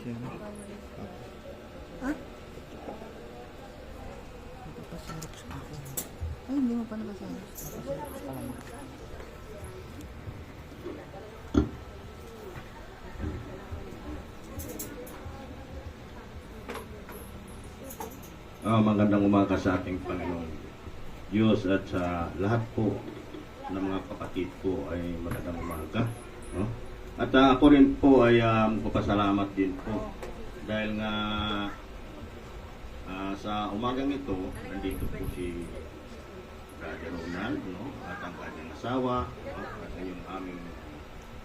Yan. Ha? Napapasarap sa ako. Ay, hindi mo pa nabasa. Napapasarap sa ako. Magandang umaga sa ating Panginoon Diyos at sa lahat po ng mga kapatid ko ay magandang umaga, no? At ako rin po ay magpapasalamat din po dahil nga sa umagang ito nandito po si Brother Ronald, no? At ang kanyang asawa, no? At yung aming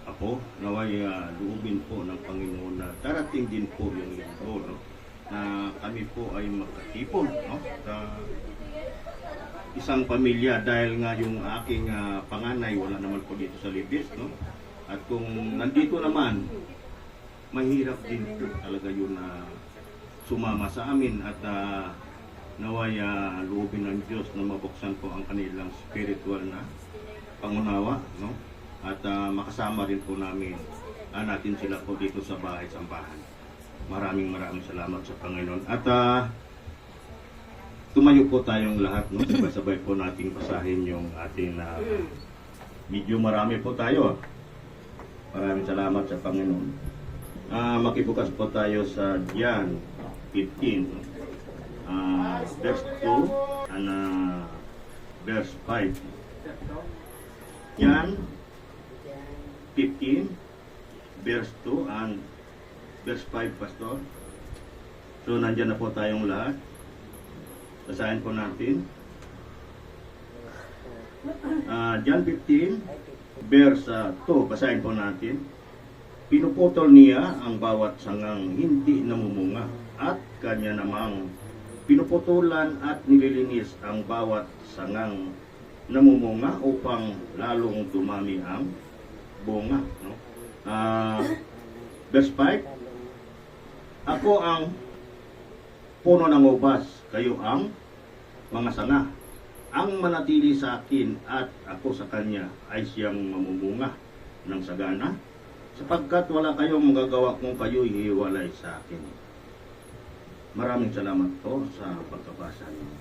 apo naway luubin po ng Panginoon na darating din po yung linggo, no? Na kami po ay magkatipon, no? Sa isang pamilya dahil nga yung aking panganay wala naman po dito sa Libis, no? At kung nandito naman, mahirap din po talaga yun na sumama sa amin at naway loobin ng Diyos na mabuksan po ang kanilang spiritual na pangunawa, no? At makasama rin po natin sila po dito sa bahay-sambahan. Maraming salamat sa Panginoon. At tumayo po tayong lahat, no? Sabay-sabay po nating basahin yung ating medyo marami po tayo. Maraming salamat sa Panginoon. Makibukas po tayo sa John 15, verse 2 and verse 5. John 15, verse 2 and verse 5, Pastor. So, nandyan na po tayong lahat. Basahin po natin. John 15, verse 2, basahin po natin. Pinuputol niya ang bawat sangang hindi namumunga at kanya namang pinuputulan at nililinis ang bawat sangang namumunga upang lalong dumami ang bunga, no? Verse 5, ako ang puno ng ubas, kayo ang mga sanga. Ang manatili sa akin at ako sa kanya ay siyang mamumunga ng sagana, sapagkat wala kayong magagawa kung kayo'y hiwalay sa akin. Maraming salamat po sa pagkabasa ng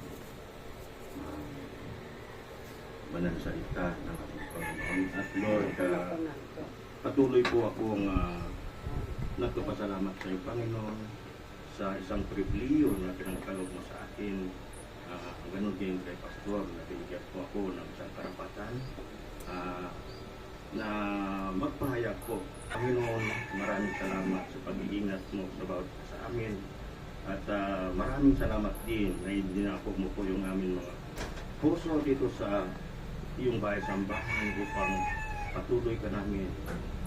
banal na salita ng ating Panginoon. At Lord, patuloy po akong nagpapasalamat sa iyo, Panginoon, sa isang pribiliyo na pinangkalog mo sa akin. Ganun din kay Pastor na binigyan po ako ng isang karapatan na magpahayag po. Panginoon, maraming salamat sa pag-iingat mo sa bawat sa amin. At maraming salamat din na dinako mo po yung aming mga puso dito sa iyong bahay-sambahan upang patuloy ka namin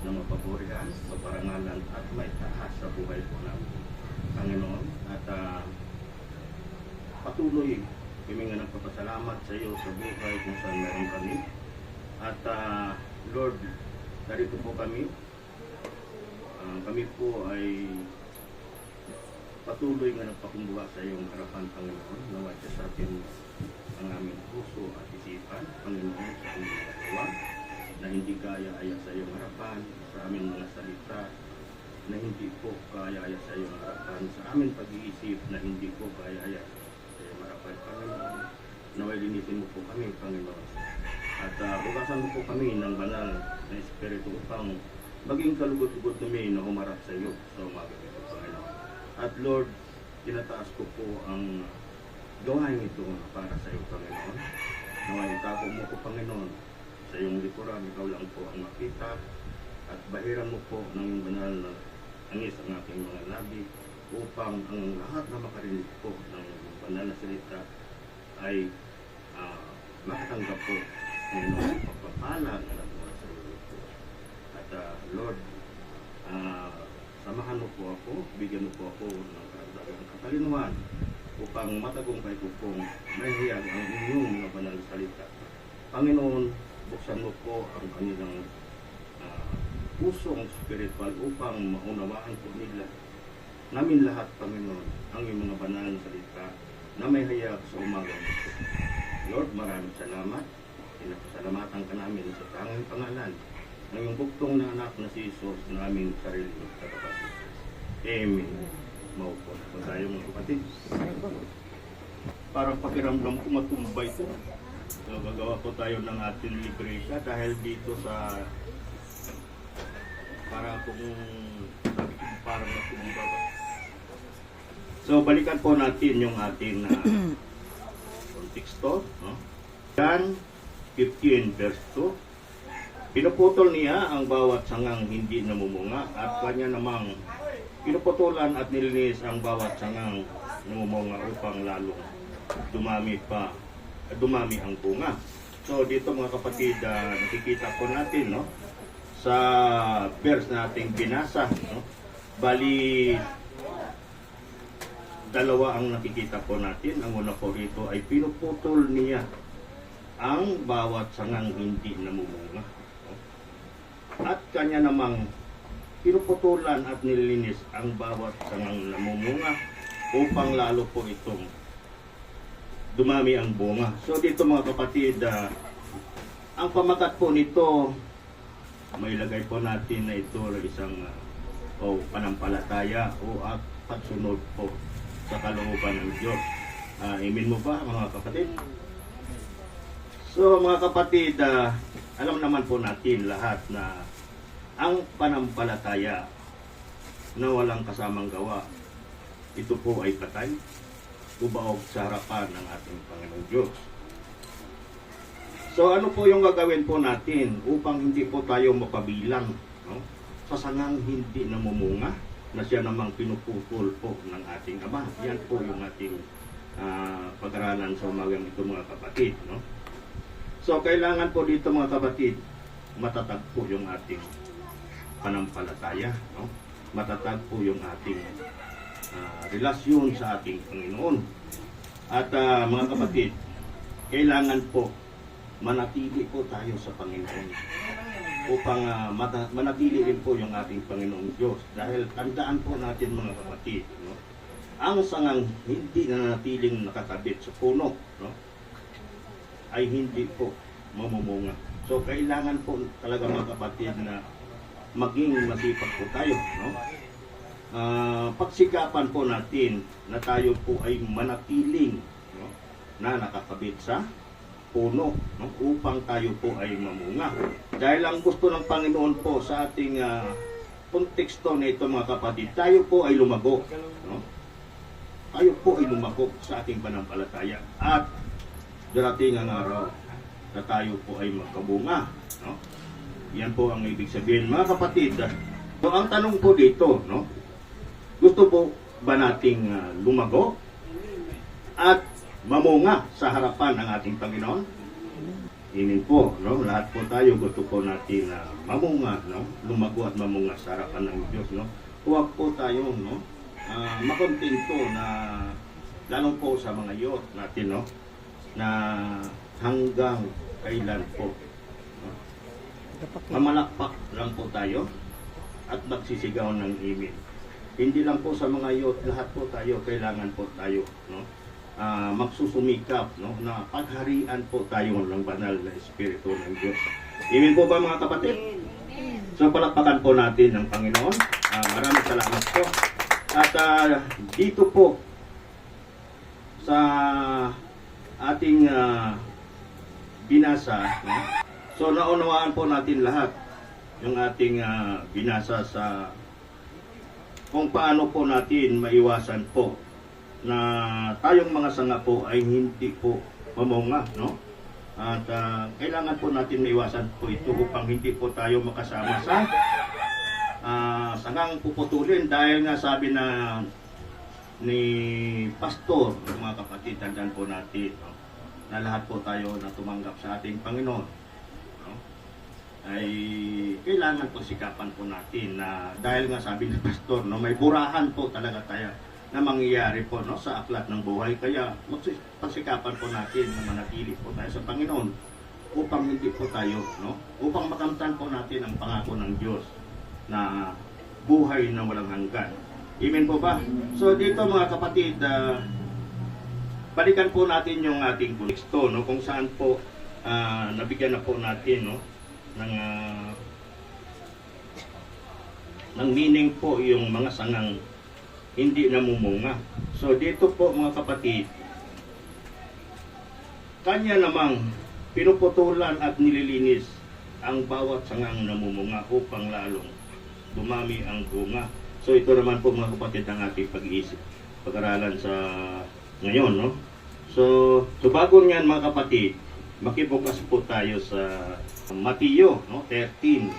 na mapapurihan, maparangalan at may taas sa buhay po namin, Panginoon. At patuloy kami nga nagpapasalamat sa iyo sa buhay kung saan meron kami. At Lord, narito po kami. Kami po ay patuloy nga nagpakumbuha sa iyong harapan, Panginoon. Naway sa atin ang aming puso at isipan, Panginoon, sa aming nagawa na hindi kaya-aya sa iyong harapan, sa aming mga salita na hindi po kaya-aya sa iyong harapan, sa aming pag-iisip na hindi po kaya-aya sa iyong harapan, Panginoon. Naway linisin mo po kami, Panginoon. At bukasan mo po kami ng banal na Espiritu upang maging kalugod-ugod kami na humarap sa iyo sa umaga ito, Panginoon. At Lord, tinataas ko po ang gawain ito para sa iyo, Panginoon. Naway itago mo po, Panginoon, sa iyong likuran, ikaw lang po ang makita at bahiran mo po ng banal na angis ang aking mga labi upang ang lahat na makarinig po ng banal na salita ay makatanggap po ng pagpapala na nagmula sa iyo po. At Lord, samahan mo po ako, bigyan mo po ako ng karagdagang katalinuhan upang matagumpay ko pong mahiyag ang inyong mga banal na salita. Panginoon, buksan mo po ang kanilang pusong spiritual upang maunawaan po nila namin lahat, Panginoon, ang iyong mga banal na salita na may hayag sa umaga nito. Lord, maraming salamat. Pinapasalamatan ka namin sa tanging pangalan ng iyong buktong na anak na si Jesus na aming sarili at kapatid. Amen. Maupo na po tayo mga kapatid. Ay po. Parang pakiramdam ko matumbay ito. So, gagawa po tayo ng ating libreta dahil dito sa para kung sabi ko parang natumba ba. So, balikan po natin yung ating konteksto. No? John 15 verse 2. Pinuputol niya ang bawat sangang hindi namumunga at kanya namang pinuputulan at nilinis ang bawat sangang namumunga upang lalong dumami ang bunga. So dito mga kapatid, nakikita po natin no, sa verse na ating binasa, no, bali dalawa ang nakikita po natin. Ang una po rito ay pinuputol niya ang bawat sangang hindi namumunga. At kanya namang pinuputulan at nililinis ang bawat sangang namumunga upang lalo po itong dumami ang bunga. So dito mga kapatid, ang pamagat po nito, mailagay po natin na ito isang panampalataya o at pagsunod po sa kalooban ng Diyos. Amen mo ba mga kapatid? So mga kapatid, alam naman po natin lahat na ang panampalataya na walang kasamang gawa, ito po ay patay, ubaog sa harapan ng ating Panginoong Diyos. So ano po yung gagawin po natin upang hindi po tayo mapabilang, no, sa sangang hindi namumunga na siya namang pinuputol po ng ating Ama? Yan po yung ating pag-aralan sa umagang ito mga kapatid. No? So kailangan po dito mga kapatid, matatag po yung ating panampalataya. No? Matatag po yung ating relasyon sa ating Panginoon. At mga kapatid, kailangan po manatili po tayo sa Panginoon upang manatili rin po yung ating Panginoong Diyos. Dahil tandaan po natin mga kapatid, no? Ang sangang hindi nanatiling nakakabit sa puno, no, ay hindi po mamumunga. So kailangan po talaga mga kapatid na maging masipag po tayo, no? Pagsikapan po natin na tayo po ay manatiling, no, na nakakabit sa puno, no, upang tayo po ay mamunga. Dahil ang gusto ng Panginoon po sa ating konteksto nito mga kapatid, tayo po ay lumago, no? Tayo po ay lumago sa ating panampalataya at darating ang araw na tayo po ay magkabunga, no? Yan po ang ibig sabihin mga kapatid. So ang tanong po dito, no, gusto po ba nating lumago at mamunga sa harapan ng ating Panginoon? Amen po, no? Lahat po tayo gusto po natin mamunga, no? Lumago at mamunga sa harapan ng Diyos, no? Huwag po tayo, no, makontento na lalo po sa mga youth natin, no, na hanggang kailan po, no? Mamalakpak lang po tayo at magsisigaw ng amen. Hindi lang po sa mga youth, lahat po tayo, kailangan po tayo, no, magsusumikap, no, na pagharian po tayo ng banal na Espiritu ng Diyos. Amen po ba mga kapatid? So palakpakan po natin ng Panginoon. Maraming salamat po. At dito po sa ating binasa, no, so naunawaan po natin lahat yung ating binasa sa kung paano po natin maiwasan po na tayong mga sanga po ay hindi po mamunga, no? At kailangan po natin maiwasan po ito upang hindi po tayo makasama sa sangang puputulin. Dahil nga sabi na ni Pastor, mga kapatid, tandaan po natin, no, na lahat po tayo na tumanggap sa ating Panginoon, no, ay kailangan po sikapan po natin na dahil nga sabi ni Pastor, no, may burahan po talaga tayo na mangyayari po, no, sa aklat ng buhay. Kaya pagsikapan po natin na manatili po tayo sa Panginoon upang hindi po tayo, no, upang makamtan po natin ang pangako ng Diyos na buhay na walang hanggan. Amen po ba? So dito mga kapatid, balikan po natin yung ating konteksto, no, kung saan po nabigyan na po natin, no, ng meaning po yung mga sangang hindi namumunga. So dito po mga kapatid, kanya namang pinuputulan at nililinis ang bawat sangang namumunga upang lalong dumami ang bunga. So ito naman po mga kapatid ang ating pag-iisip, pag-aralan sa ngayon, no? So bago niyan mga kapatid, makibukas po tayo sa Mateo, no? 13.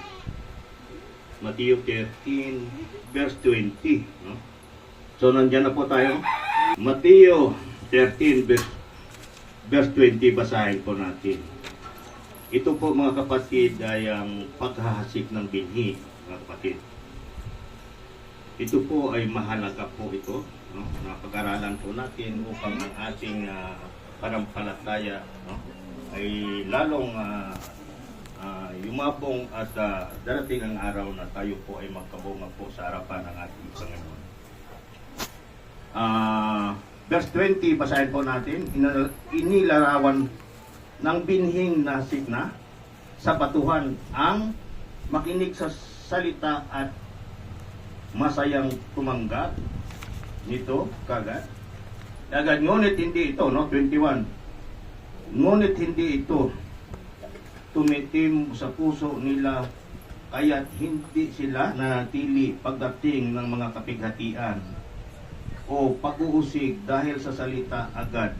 Mateo 13 verse 20, no? So nandiyan na po tayo. Mateo 13 verse 20, basahin po natin. Ito po mga kapatid ay ang paghahasik ng binhi, mga kapatid. Ito po ay mahalaga po ito, no? Na pag-aralan po natin upang ang ating panampalataya, no? Ay lalong yumabong at darating ang araw na tayo po ay magkabunga po sa harapan ng ating Panginoon. Verse 20, basahin po natin. Inilarawan ng binhing nasik na sa batuhan ang makinig sa salita at masayang tumanggap nito kagad. Ngunit hindi ito, no? 21. Ngunit hindi ito tumitim sa puso nila, kaya't hindi sila nanatili pagdating ng mga kapighatian o pag-uusig dahil sa salita agad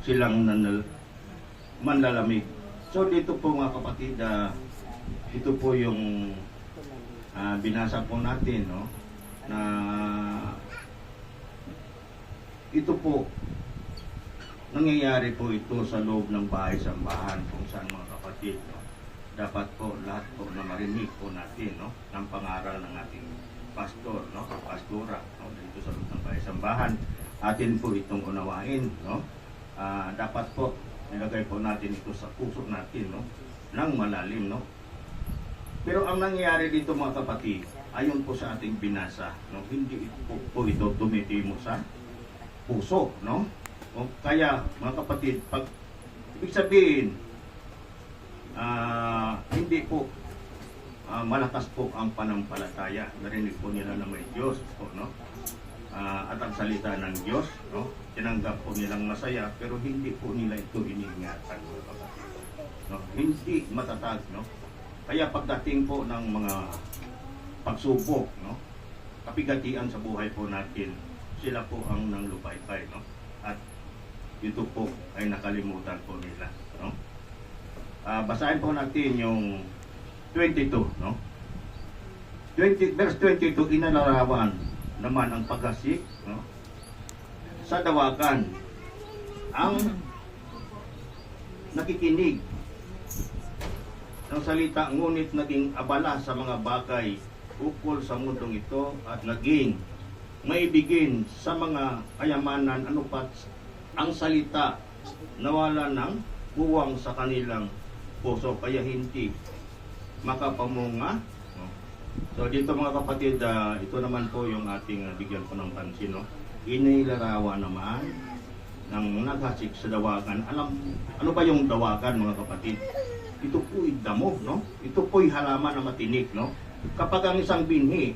silang manlalamig. So dito po mga kapatid, ito po yung binasa po natin, no? Na ito po nangyayari po ito sa loob ng bahay-sambahan kung saan mga kapatid, no? Dapat po lahat po na marinig po natin, no? Ng pangaral ng ating pastor, no? Pastora, no? Dito sa loob ng bahay-sambahan, atin po itong unawain, no? Dapat po nilagay po natin ito sa puso natin, no? Nang malalim, no? Pero ang nangyayari dito mga kapatid, ayon po sa ating binasa, no? Hindi po ito tumitimo sa puso, no? O kaya mga kapatid, pag ibig sabihin, hindi po malakas po ang panampalataya. Narinig po nila na may Diyos po, no? At ang salita ng Diyos, no? Tinanggap po nilang masaya, pero hindi po nila ito iniingatan, mga kapatid, no? Hindi matatag, no? Kaya pagdating po ng mga pagsubok, no? Kapigatian sa buhay po natin, sila po ang nanglupaypay, no? At ito po ay nakalimutan po nila, no? Basahin po natin yung 22, no? Verse 22, inalarawan naman ang paghasik, no? Sa dawakan ang nakikinig ng salita, ngunit naging abala sa mga bagay ukol sa mundong ito at naging maibigin sa mga kayamanan, ano pat ang salita nawala ng buwang sa kanilang puso, kaya hindi makapamunga, no? So dito mga kapatid, ito naman po yung ating bigyan po ng pansin, no? Inilarawan naman ng naghasik sa dawakan. Ano ba yung dawakan mga kapatid? Ito po'y damo, no? Ito po'y halaman na matinik, no? Kapag ang isang binhi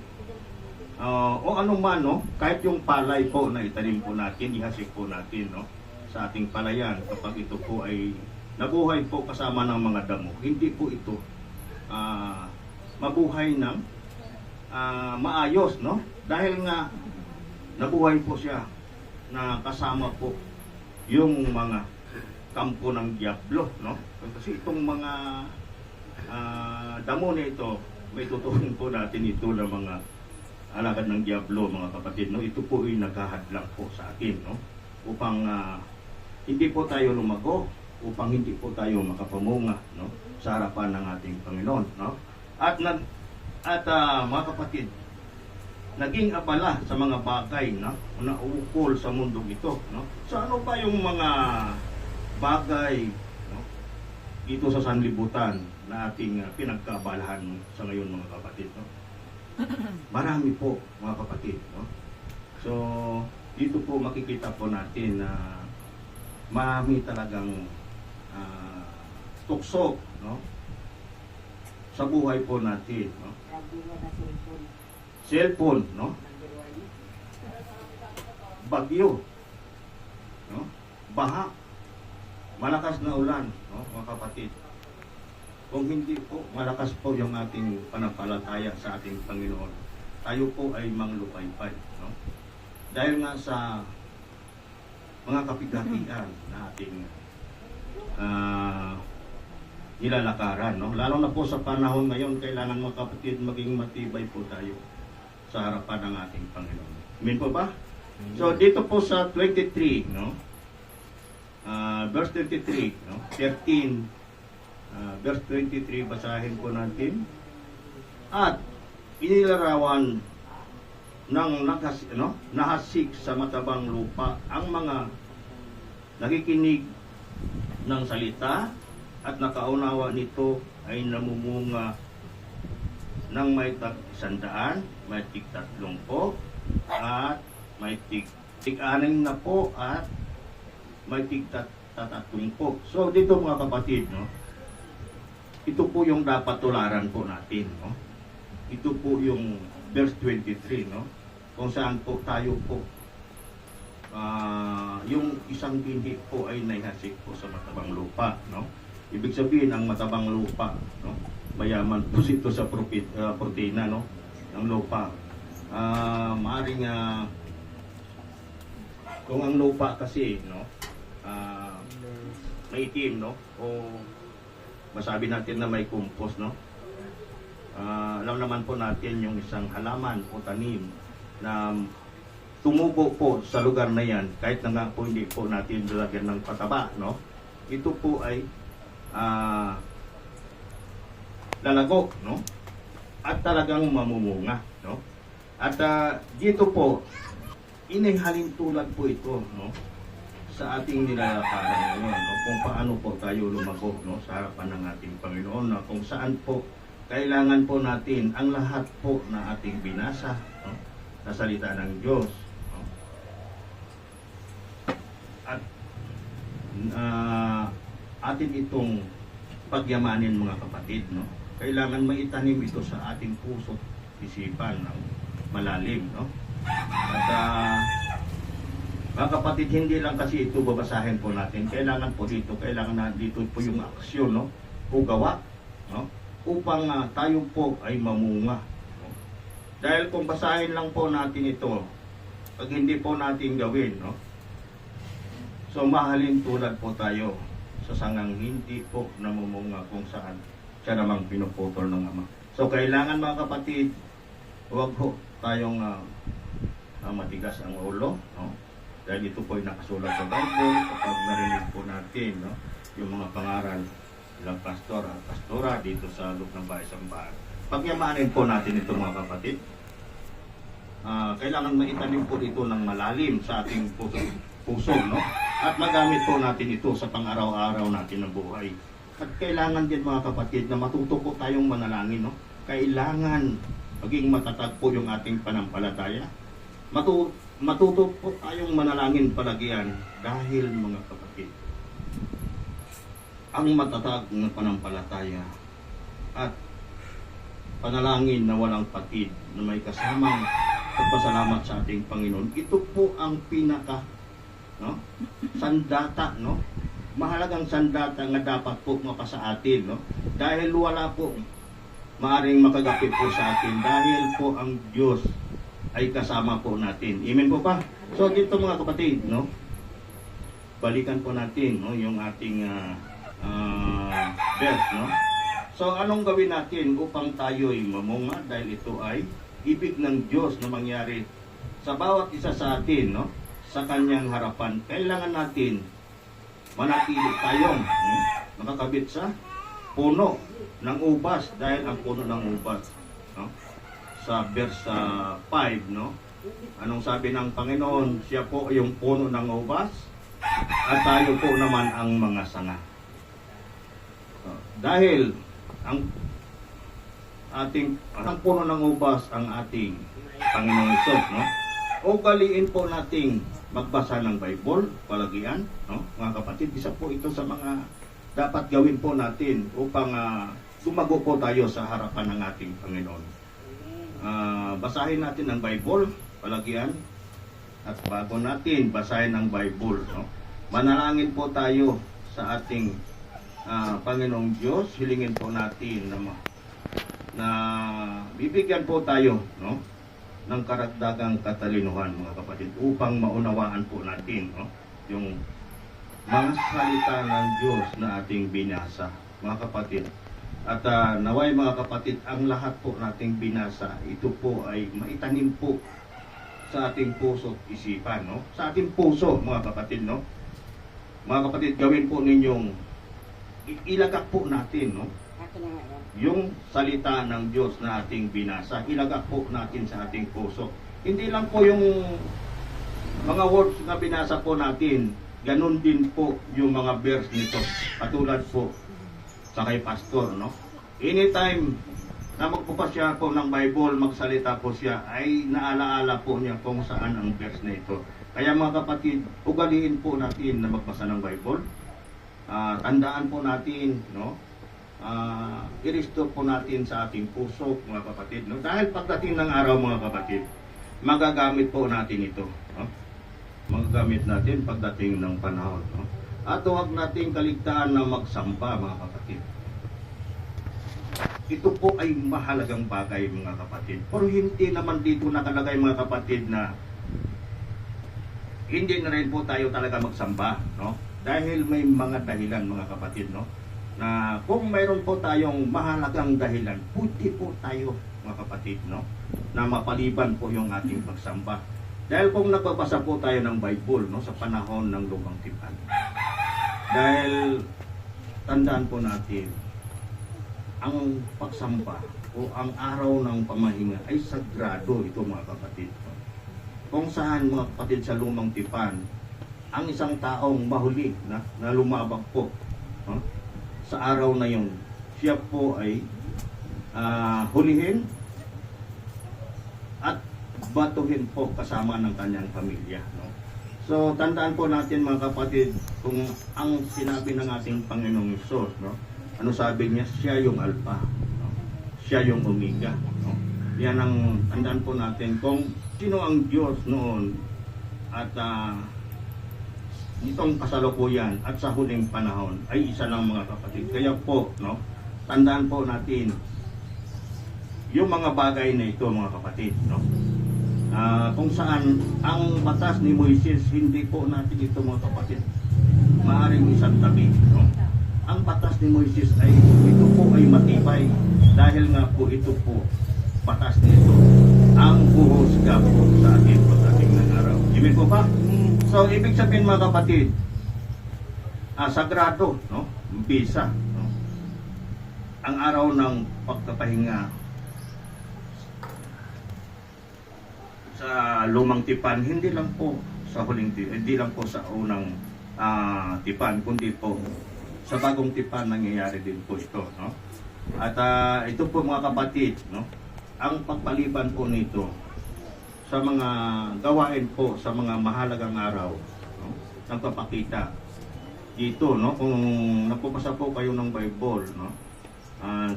o anuman, no, kahit yung palay po na itanim po natin, ihasik po natin, no, sa ating palayan, kapag ito po ay nabuhay po kasama ng mga damo, hindi po ito mabuhay ng maayos, no? Dahil nga nabuhay po siya na kasama po yung mga kampo ng diablo, no? Kasi itong mga damo na ito, may tutuhin po natin ito ng mga alagad ng diablo, mga kapatid, no? Ito po ay naghahadlang po sa atin, no? Upang hindi po tayo lumago, upang hindi po tayo makapamunga, no? Sa harapan ng ating Panginoon, no? At mga kapatid, naging abala sa mga bagay, no? Na ukol sa mundong ito, no? So ano ba yung mga bagay, no, dito sa sanlibutan na ating pinagkaabalahan sa ngayon, mga kapatid, no? Marami po, mga kapatid, no? So dito po makikita po natin na marami talagang tukso, no, sa buhay po natin, no? Cellphone, no? bagyo, no? Baha, malakas na ulan, no, mga kapatid. Kung hindi po malakas po yung ating panampalataya sa ating Panginoon, tayo po ay manglupaypay, no? Dahil nga sa mga kapigatian na ating nilalakaran, no? Lalo na po sa panahon ngayon, kailangan mga kapatid maging matibay po tayo sa harapan ng ating Panginoon. Amen po ba? So dito po sa 23, no? Verse 23, no? 13, verse 23, basahin po natin. At inilarawan ng nahasik sa matabang lupa ang mga nakikinig ng salita at nakaunawa nito ay namumunga ng may tig-100, may tig-30, at may tig-6 na po, at may tig-30 po. So dito mga kapatid, no, ito po yung dapat tularan po natin, no? Ito po yung verse 23, no? Kung saan po tayo po yung isang binhi po ay naihasik po sa matabang lupa, no? Ibig sabihin ang matabang lupa, no? Mayaman po ito sa protina, no? Ng lupa. Maaring kung ang lupa kasi, no, may itim, no, o masabi natin na may compost, no. Alam naman po natin yung isang halaman o tanim na tumubo po sa lugar na yan, kahit na nga po hindi po natin lalagyan ng pataba, no, ito po ay lalago, no, at talagang mamumunga, no. At dito po inihalin tulad po ito, no, sa ating nilalakaran ngayon, no, kung paano po tayo lumago, no, sa harapan ng ating Panginoon, no, kung saan po kailangan po natin ang lahat po na ating binasa, no, sa salita ng Diyos, no, at atin itong pagyamanin mga kapatid, no. Kailangan maitanim ito sa ating puso, isipan ng malalim, no. At mga kapatid, hindi lang kasi ito babasahin po natin. Kailangan po dito, kailangan na dito po yung aksyon, no, o gawa, no, upang tayo po ay mamunga, no? Dahil kung basahin lang po natin ito, pag hindi po natin gawin, no, so mahalin tulad po tayo sa sangang hindi po namumunga kung saan siya namang pinuputol ng Ama. So kailangan mga kapatid, huwag ho tayong matigas ang ulo, no? Dahil ito po ay nakasulat sa Bible. Kapag narinig po natin, no, yung mga pangaral ng pastor at pastora dito sa loob ng bahay sambahan, pagyamanin po natin ito mga kapatid. Kailangan maitanim po ito ng malalim sa ating puso, no? At magamit po natin ito sa pang-araw-araw natin ng buhay. At kailangan din mga kapatid na matuto po tayong manalangin, no? Kailangan maging matatag po yung ating panampalataya. Matuto po tayong manalangin palagian dahil mga kapatid, ang matatag na panampalataya at panalangin na walang patid na may kasamang pagpasalamat sa ating Panginoon, ito po ang pinaka, no, sandata, no, mahalagang sandata nga dapat po mapasa atin, no, dahil wala po maaring makagapit po sa atin dahil po ang Diyos ay kasama po natin. Amen po ba? So dito mga kapatid, no, balikan po natin, no, yung ating verse, no. So anong gawin natin upang tayo'y mamunga, dahil ito ay ibig ng Diyos na mangyari sa bawat isa sa atin, no, sa kanyang harapan. Kailangan natin manatili tayong nakakabit sa puno ng ubas, dahil ang puno ng ubas, no, sa verse 5, no, anong sabi ng Panginoon? Siya po yung puno ng ubas at tayo po naman ang mga sanga. So, dahil ang puno ng ubas ang ating Panginoong Hesus, no, ugaliin po nating magbasa ng Bible palagian, no, mga kapatid. Isa po ito sa mga dapat gawin po natin upang sumago po tayo sa harapan ng ating Panginoon. Basahin natin ang Bible palagian at bago natin basahin ang Bible, no? Manalangin po tayo sa ating Panginoong Diyos. Hilingin po natin na bibigyan po tayo, no, ng karagdagang katalinuhan, mga kapatid, upang maunawaan po natin, no, yung mga salita ng Diyos na ating binasa, mga kapatid. At naway mga kapatid, ang lahat po nating binasa, ito po ay maitanim po sa ating puso at isipan, no? Sa ating puso, mga kapatid, no? Mga kapatid, gawin po ninyong ilagak po natin, no? Yung salita ng Diyos na ating binasa, ilagak po natin sa ating puso. Hindi lang po yung mga words na binasa po natin, ganun din po yung mga verse nito. Katulad po sa kay pastor, no? Anytime na magbukas siya po ng Bible, magsalita po siya, ay naalaala po niya kung saan ang verse na ito. Kaya mga kapatid, ugaliin po natin na magbasa ng Bible. Tandaan po natin, no? I-restore po natin sa ating puso, mga kapatid, no? Dahil pagdating ng araw, mga kapatid, magagamit po natin ito, no? Magagamit natin pagdating ng panahon, no? At huwag nating kaligtaan na magsamba, mga kapatid. Ito po ay mahalagang bagay, mga kapatid. Pero hindi naman dito nakalagay, mga kapatid, na hindi na rin po tayo talaga magsamba, no? Dahil may mga dahilan, mga kapatid, no? Na kung mayroon po tayong mahalagang dahilan, pwede po tayo, mga kapatid, no? Na mapaliban po yung ating pagsamba. Dahil kung nagbabasa po tayo ng Bible, no, sa panahon ng Lumang Tipan. Dahil tandaan po natin, ang pagsamba o ang araw ng pamahinga ay sagrado ito, mga kapatid. Kung saan, mga kapatid, sa Lumang Tipan, ang isang taong mahuli na lumabag po, no, sa araw na yun, siya po ay hulihin at batuhin po kasama ng kanyang pamilya, no? So tandaan po natin, mga kapatid, kung ang sinabi ng ating Panginoong Hesus, no, ano sabi niya? Siya yung Alpha, no? Siya yung Omega, no? Yan ang tandaan po natin kung sino ang Diyos noon at itong kasalukuyan at sa huling panahon ay isa lang, mga kapatid. Kaya po, no, tandaan po natin yung mga bagay na ito, mga kapatid, no? Kung saan ang batas ni Moises, hindi po natin ito, mga kapatid, maaaring isang tabi, no? Ang batas ni Moises ay ito po ay matibay dahil nga po ito po batas nito ang huhusga po sa ating pagdating ng araw. Amen po ba? So ibig sabihin, mga kapatid, sagrado, no? Bisa, no? Ang araw ng pagkapahinga sa Lumang Tipan, hindi lang po sa huling tipan, hindi lang po sa unang tipan, kundi po sa bagong tipan nangyayari din po ito, no? At ito po, mga kapatid, no, ang pagpaliban po nito sa mga gawain po sa mga mahalagang araw, no, nagpapakita dito, no, kung napapasa po kayo ng Bible, no,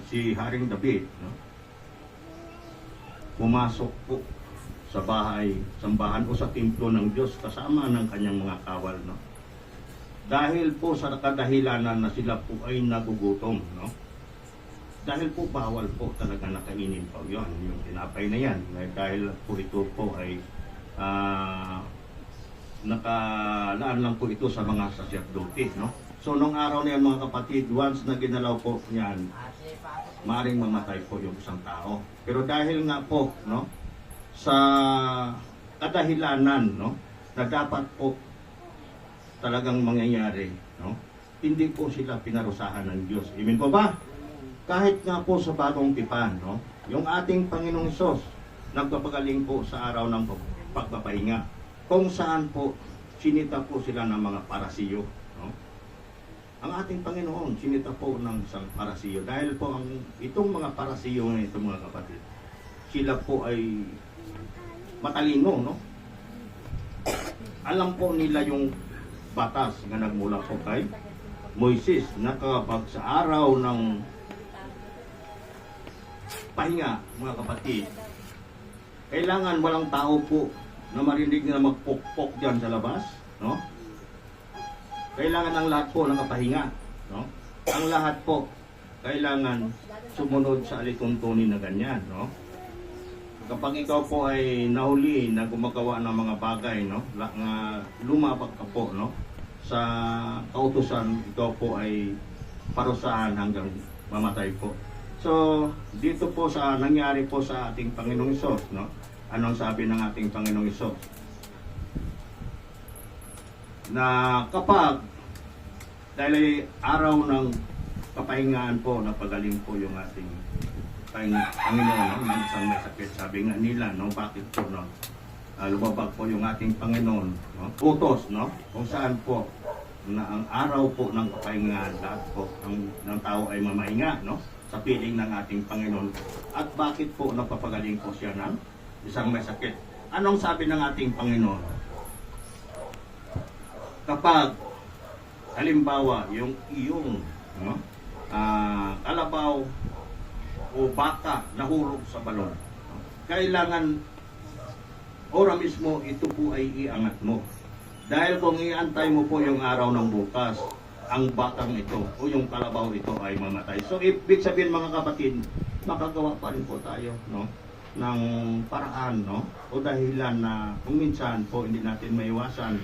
si Haring David, no, pumasok po sa bahay, sambahan o sa templo ng Diyos kasama ng kanyang mga kawal, no? Dahil po sa kadahilanan na sila po ay nagugutom, no? Dahil po bawal po talaga nakainin po yun, yung tinapay na yan. Dahil po ito po ay nakalaan lang po ito sa mga saserdote, no? So nung araw na yan, mga kapatid, once na ginalaw po yan, maaaring mamatay po yung isang tao. Pero dahil nga po, no, sa kadahilanan, no, na dapat po talagang mangyayari, no, hindi po sila pinarusahan ng Diyos. Amen po ba? Kahit nga po sa bagong tipan, no, yung ating Panginoong Hesus nagpapagaling po sa araw ng pagpapahinga, kung saan po sinita po sila ng mga parasiyo, no? Ang ating Panginoon sinita po ng isang parasiyo dahil po itong mga parasiyo na ito, mga kapatid, sila po ay matalino, no? Alam po nila yung batas na nagmula po kay Moises na kapag sa araw ng pahinga, mga kapatid, kailangan walang tao po na marinig na magpokpok dyan sa labas, no? Kailangan ang lahat po nakapahinga, no? Ang lahat po kailangan sumunod sa alituntunin na ganyan, no? Kapag ikaw po ay nahuli na gumagawa ng mga bagay, no? Lumabag ka po, no? Sa kautusan, ikaw po ay parusahan hanggang mamatay po. So, dito po sa nangyari po sa ating Panginoong Hesus, no? Anong sabi ng ating Panginoong Hesus? Na kapag dahil ay araw ng kapahingaan po, napagaling po yung ating Panginoon, no? Isang may sakit, sabi nga nila, no? Bakit po, no? Lumabag po yung ating Panginoon, no? Utos, no? Kung saan po na ang araw po ng kapahingaan, lahat po ng tao ay mamahinga, no? Sa piling ng ating Panginoon. At bakit po napapagaling po siya ng isang may sakit? Anong sabi ng ating Panginoon? Kapag halimbawa yung iyong, no? Kalabaw o baka nahulog sa balon, no? Kailangan ora mismo ito po ay iangat mo. Dahil kung iantay mo po yung araw ng bukas, ang batang ito o yung kalabaw ito ay mamatay. So ibig sabihin mga kapatid, makagawa pa rin po tayo, no? Ng paraan, no? O dahilan na kung minsan po hindi natin maiwasan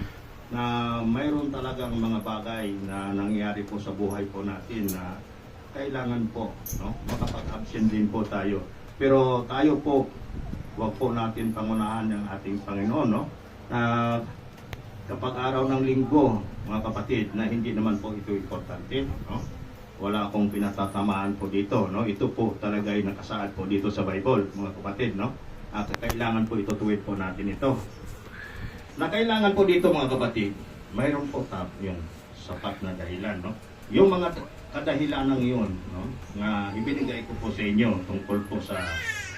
na mayroon talagang mga bagay na nangyayari po sa buhay po natin na kailangan po, no? Makapag-absent din po tayo. Pero tayo po, wag po natin pangunahan ng ating Panginoon, no? Na kapag araw ng linggo, mga kapatid, na hindi naman po ito importante, no? Wala akong pinatatamaan po dito, no? Ito po talaga ay nakasaad po dito sa Bible, mga kapatid, no? At kailangan po itutuwid po natin ito. Na kailangan po dito, mga kapatid, mayroon po yung sapat na dahilan, no? Yung mga kadahilan ng iyon, no? Na ibinigay ko po sa inyo tungkol po sa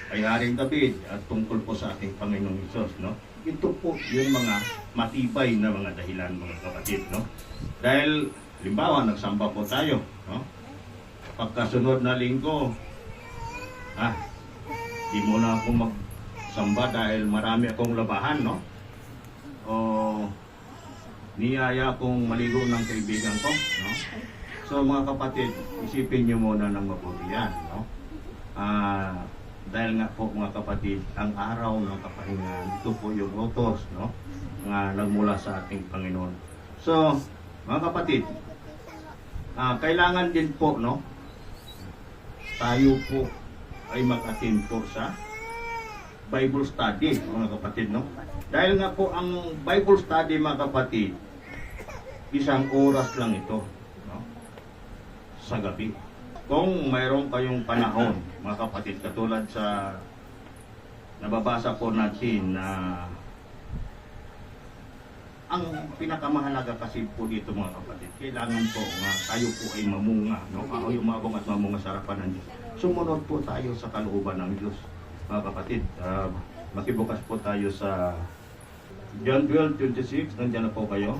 kay Haring David at tungkol po sa ating Panginoong Hesus, no? Ito po yung mga matibay na mga dahilan, mga kapatid, no? Dahil, limbawa, nagsamba po tayo, no? Pagkasunod na linggo, di muna ako magsamba dahil marami akong labahan, no? O niyaya akong maligo ng kaibigan ko, no? So mga kapatid, isipin nyo muna ng mabuti yan, no? Dahil nga po mga kapatid, ang araw ng kapahingan, ito po yung utos, no? Nga nagmula sa ating Panginoon. So, mga kapatid, kailangan din po, no? Tayo po ay mag-attend po sa Bible study, mga kapatid, no? Dahil nga po ang Bible study, mga kapatid, isang oras lang ito, no? Sa gabi. Kung mayroon kayong panahon, mga kapatid, katulad sa nababasa po natin na ang pinakamahalaga kasi po dito, mga kapatid, kailangan po nga tayo po ay mamunga, no? Ako yung mabong at mamunga sa harapan ng Diyos. Sumunod po tayo sa kalooban ng Diyos, mga kapatid. Makibukas po tayo sa John 12:26, nandiyan na po kayo.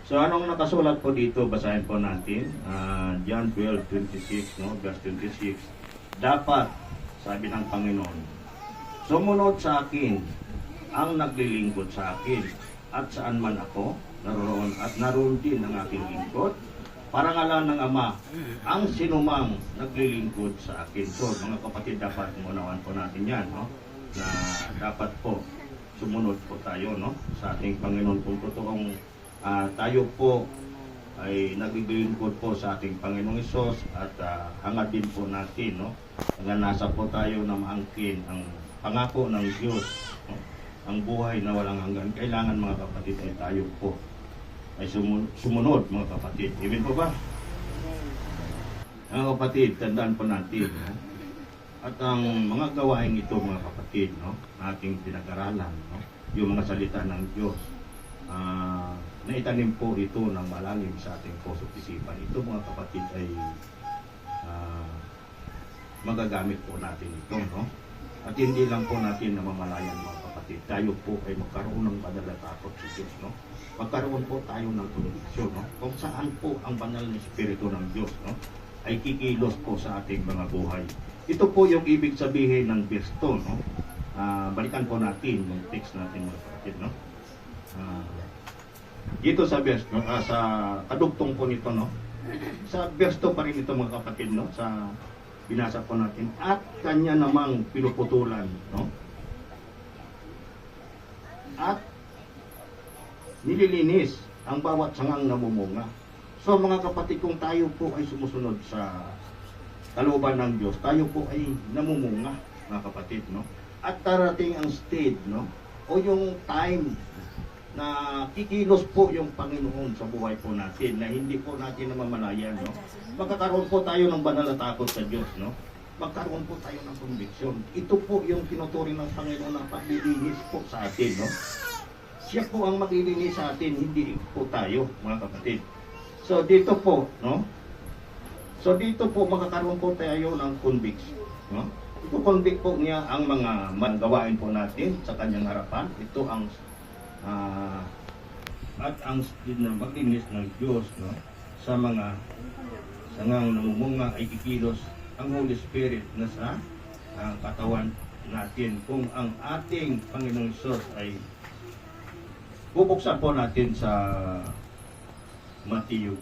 So anong nakasulat po dito, basahin po natin. John 12:26, no? Verse 26. Dapat, sabi ng Panginoon, sumunod sa akin ang naglilingkod sa akin, at saan man ako naroon at naroon din ang aking lingkod, parangalan ng Ama ang sinumang naglilingkod sa akin. So mga kapatid, dapat munawaan po natin yan, no? Na dapat po sumunod po tayo, no? Sa ating Panginoon, kung totoong tayo po ay naglilingkod po sa ating Panginoong Hesus, at hangad din po natin, no? Hanggang nasa po tayo na maangkin ang pangako ng Diyos, no? Ang buhay na walang hanggan. Kailangan, mga kapatid, ay tayo po ay sumunod, mga kapatid. Amen po ba? Mga kapatid, tandaan po natin, no? At ang mga gawain ito, mga kapatid, no? Ating pinag-aralan, no? Yung mga salita ng Diyos, naitanim po ito ng malalim sa ating puso at isipan. Ito, mga kapatid, ay magagamit po natin ito, no? At hindi lang po natin namamalayan, mga kapatid. Tayo po ay magkaroon ng banal na takot sa Diyos, no? Magkaroon po tayo ng konviksyon, no? Kung saan po ang banal na Espiritu ng Diyos, no? Ay kikilos po sa ating mga buhay. Ito po yung ibig sabihin ng verse 2, no? balikan po natin yung text natin mga kapatid, no? Dito sa verse, no? Sa kadugtong po nito, no? Sa verse 2 pa rin ito mga kapatid, no? Sa binasa po natin, at kanya namang pinuputulan, no? At nililinis ang bawat sangang namumunga. So mga kapatid, kung tayo po ay sumusunod sa kalooban ng Diyos, tayo po ay namumunga, mga kapatid, no? At darating ang stage, no? O yung time na kikilos po yung Panginoon sa buhay po natin, na hindi po natin namamalayan, no? Magkakaroon po tayo ng banal na takot sa Diyos, no? Magkaroon po tayo ng conviction. Ito po yung tinuturing ng Panginoon na paglilinis po sa atin, no? Siya po ang maglilinis sa atin, hindi po tayo, mga kapatid. So dito po, no? So dito po magkakaroon po tayo ng conviction, no? Ito convict po niya ang mga gawain po natin sa kanyang harapan. Ito ang at ang maglinis ng Diyos, no? Sa mga sangang namumunga ay kikilos ang Holy Spirit na sa katawan natin. Kung ang ating Panginoong Hesus ay bubuksan po natin sa Matthew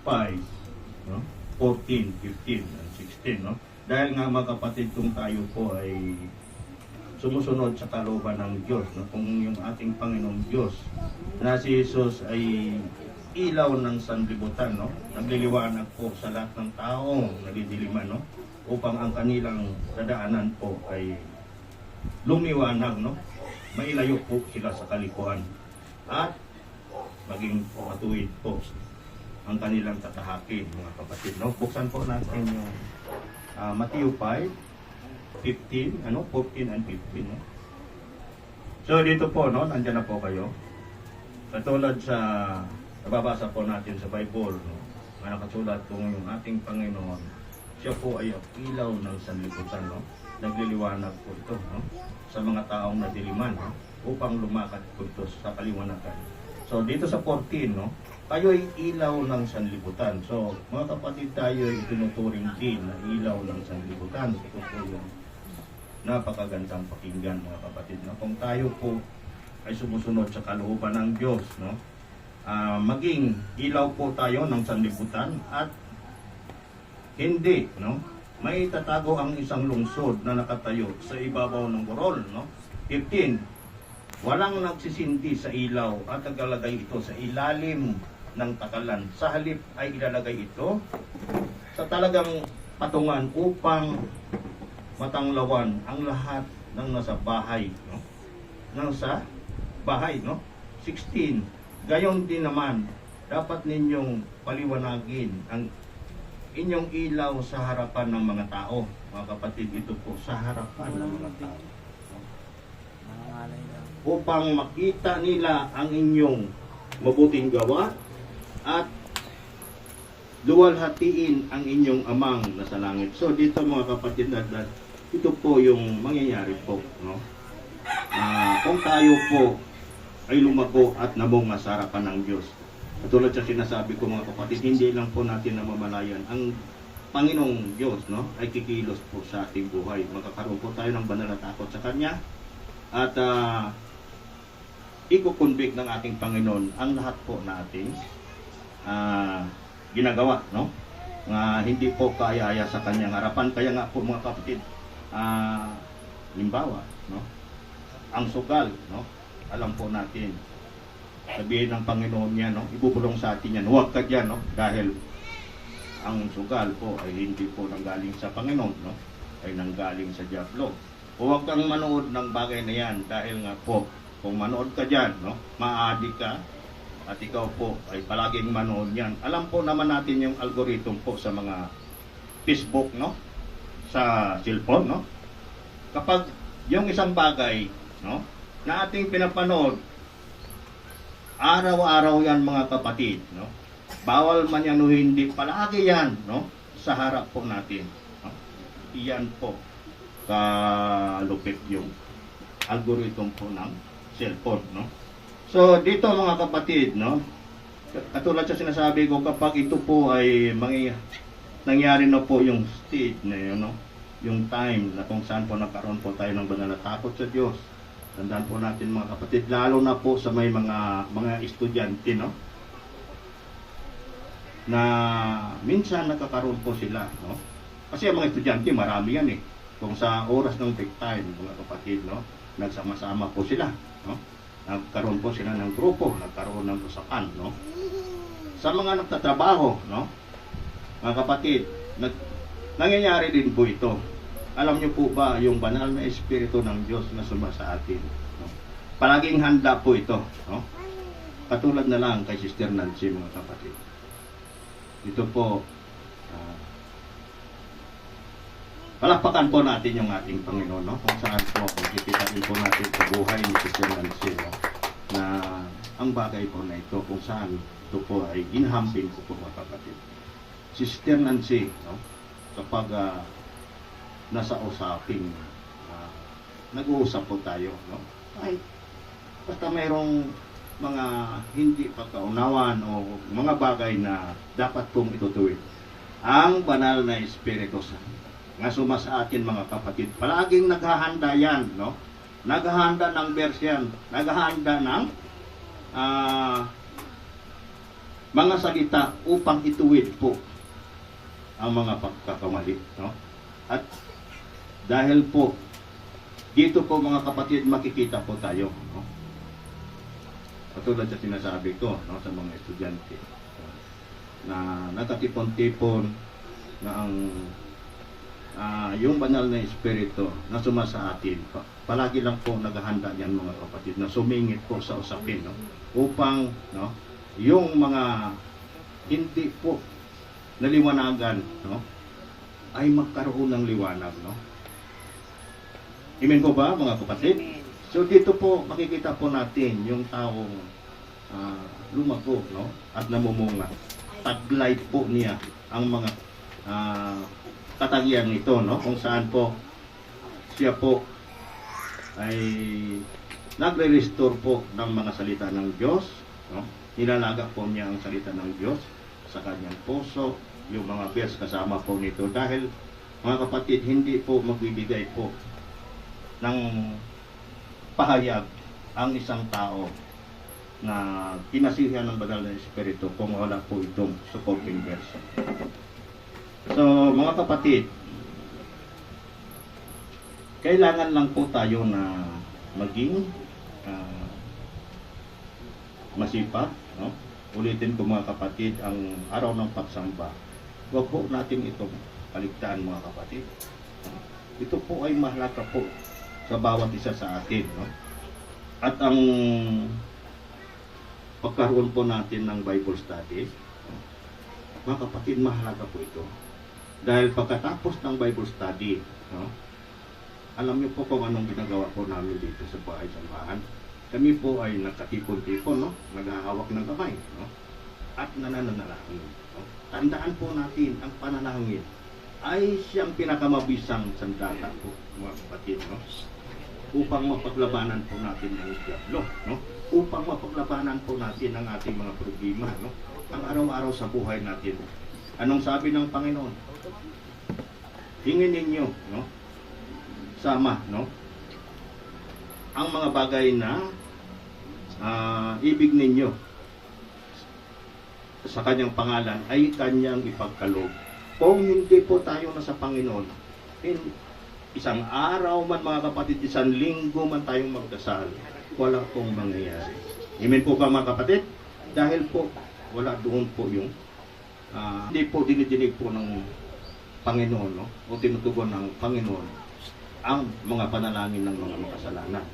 5, no? 14, 15, and 16, no? Dahil nga mga kapatid, kung tayo po ay sumusunod sa kalooban ng Diyos, no? Kung yung ating Panginoong Diyos na si Jesus ay ilaw ng sanlibutan, no? Nagliliwanag po sa lahat ng taong nalidiliman, no? Upang ang kanilang dadaanan po ay lumiwanag, no? Mailayo po sila sa kalikuan at maging matuwid po ang kanilang tatahakin, mga kapatid, no? Buksan po natin yung Matthew 5, 15, 14 and 15, no? So dito po, no, nandiyan na po kayo. Katulad sa nababasa po natin sa Bible, no, na nakasulat kung yung ating Panginoon, siya po ay ilaw ng sanlibutan, no? Nagliliwanag po ito, no? Sa mga taong nadiliman, no? Upang lumakad po ito sa kaliwanagan. So dito sa 14, no, kayo ay ilaw ng sanlibutan. So mga kapatid, tayo ay tinuturing din na ilaw ng sanlibutan. Ito po yung napakagandang pakinggan, mga kapatid, no? Kung tayo po ay sumusunod sa kalooban ng Diyos, no, maging ilaw po tayo ng sanlibutan at hindi, no, may tatago ang isang lungsod na nakatayo sa ibabaw ng burol, no? 15, walang nagsisindi sa ilaw at naglalagay ito sa ilalim ng takalan. Sa halip ay ilalagay ito sa talagang patungan upang matanglawan ang lahat ng nasa bahay, no? Nasa bahay, no? 16, gayon din naman, dapat ninyong paliwanagin ang inyong ilaw sa harapan ng mga tao. Mga kapatid, ito po sa harapan ng mga tao. Nangangalay lang. Upang makita nila ang inyong mabuting gawa at luwalhatiin ang inyong amang nasa langit. So dito mga kapatid, ito po yung mangyayari po, no? Kung tayo po ay lumago at namunga sa harapan ng Diyos. Katulad sa sinasabi ko mga kapatid, hindi lang po natin namamalayan. Ang Panginoong Diyos, no, ay kikilos po sa ating buhay. Magkakaroon po tayo ng banal na takot sa Kanya at ikukonvict ng ating Panginoon ang lahat po nating ginagawa, no? Hindi po kaaya-aya sa Kanyang harapan. Kaya nga po mga kapatid, limbawa, no, ang sugal, no, alam po natin, sabihin ng Panginoon niya, no, ibubulong sa atin yan, huwag ka dyan, no, dahil ang sugal po ay hindi po nanggaling sa Panginoon, no, ay nanggaling sa diablo. Huwag kang manood ng bagay na yan dahil nga po, kung manood ka dyan, no, maadik ka at ikaw po ay palaging manood yan. Alam po naman natin yung algorithm po sa mga Facebook, no, sa cellphone, no. Kapag yung isang bagay, no, na ating pinapanood araw-araw yan mga kapatid, no? Bawal man yan o hindi, palagi yan, no? Sa harap po natin, no? Iyan po kalupit yung algorithm po ng cellphone, no? So dito mga kapatid, no, katulad sa sinasabi ko, kapag ito po ay nangyari na po yung state na yun, no, yung time na kung saan po nagkaroon po tayo ng banal na takot sa Diyos. Tandaan po natin mga kapatid, lalo na po sa may mga estudyante, no? Na minsan nakakaroon po sila, no? Kasi ang mga estudyante, marami yan eh. Kung sa oras ng break time, mga kapatid, no? Nagsama-sama po sila, no? Nagkaroon po sila ng grupo, nagkaroon ng usapan, no? Sa mga nagtatrabaho, no? Mga kapatid, nangyayari din po ito. Alam niyo po ba yung banal na Espiritu ng Diyos na sumasa atin? No? Palaging handa po ito, no? Katulad na lang kay Sister Nancy, mga kapatid. Ito po, palakpakan po natin yung ating Panginoon, no? Kung saan po, magkikitahin po natin sa buhay ni Sister Nancy, no? Na ang bagay po na ito, kung saan ito po ay inhampin ko po, mga kapatid. Sister Nancy, no? Kapag nasa usaping nag-uusap po tayo, no? Ay, basta mayroong mga hindi pagkaunawan o mga bagay na dapat pong itutuwid. Ang banal na Espiritu nga sumasa atin, mga kapatid, palaging naghahanda yan, no? Naghahanda ng verse yan, naghahanda ng mga salita upang ituwid po ang mga pagkakamali, no? At dahil po dito po, mga kapatid, makikita po tayo, no? Katulad sa sinasabi ko, no, sa mga estudyante na nakatipon-tipon na ang yung banal na Espiritu na sumasa atin, palagi lang po naghahanda yan, mga kapatid, na sumingit po sa usapin, no? Upang, no, yung mga hindi po naliwanagan, no, ay magkaroon ng liwanag, no? Amen po ba, mga kapatid? So dito po makikita po natin yung taong lumago, no, at namumunga. Taglay po niya ang mga katagian nito, no, kung saan po siya po ay nagre-restore po ng mga salita ng Diyos, no? Nilalaga po niya ang salita ng Diyos sa kanyang puso, yung mga verse kasama po nito, dahil, mga kapatid, hindi po magbibigay po ng pahayag ang isang tao na pinasihan ng banal na Espiritu kung wala po itong supporting verse. So, mga kapatid, kailangan lang po tayo na maging masipag, no? Ulitin ko, mga kapatid, ang araw ng pagsamba. Huwag po natin itong kaligtaan, mga kapatid. Ito po ay mahalaga po sa bawat isa sa atin, no? At ang pagkaroon po natin ng Bible study, no? Mga kapatid, mahalaga po ito. Dahil pagkatapos ng Bible study, no, alam niyo po kung anong ginagawa po namin dito sa bahay-sambahan. Kami po ay nakatipon-tipon, no? Naghahawak ng kamay, no? At nananalangin, no? Tandaan po natin, ang panalangin ay siyang pinakamabisang sandata po, mga kapatid, no? Upang mapaglabanan po natin ang diablo, no? Upang mapaglabanan po natin ang ating mga problema, no? Ang araw-araw sa buhay natin. Anong sabi ng Panginoon? Hingin ninyo, no? Sama, no? Ang mga bagay na ibig ninyo sa kanyang pangalan ay kanyang ipagkaloob. Kung hindi po tayo nasa Panginoon, isang araw man, mga kapatid, isang linggo man tayong magdasal, wala pong mangyayari. Amen po ba, mga kapatid? Dahil po wala doon po yung hindi po dinidinig po ng Panginoon, no? O tinutugon ng Panginoon ang mga panalangin ng mga makasalanan.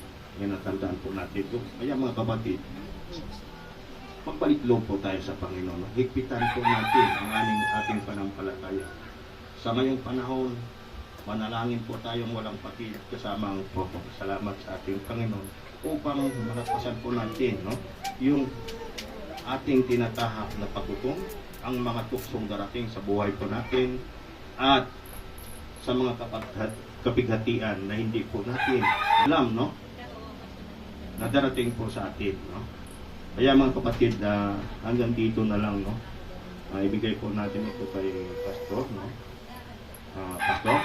Yan ang tandaan po natin. Kaya, mga kapatid, magpalit loob po tayo sa Panginoon, no? Higpitan po natin ang ating panampalataya. Sa ngayong panahon, manalangin po tayong walang pati kasama ang salamat sa ating Panginoon upang malampasan po natin, no, yung ating tinatahak na pagutong, ang mga tuksong darating sa buhay po natin, at sa mga kapighatian na hindi po natin alam, no, na darating po sa atin, no. Kaya, mga kapatid, hanggang dito na lang, no, ibigay po natin ito kay Pastor, no. Pastor.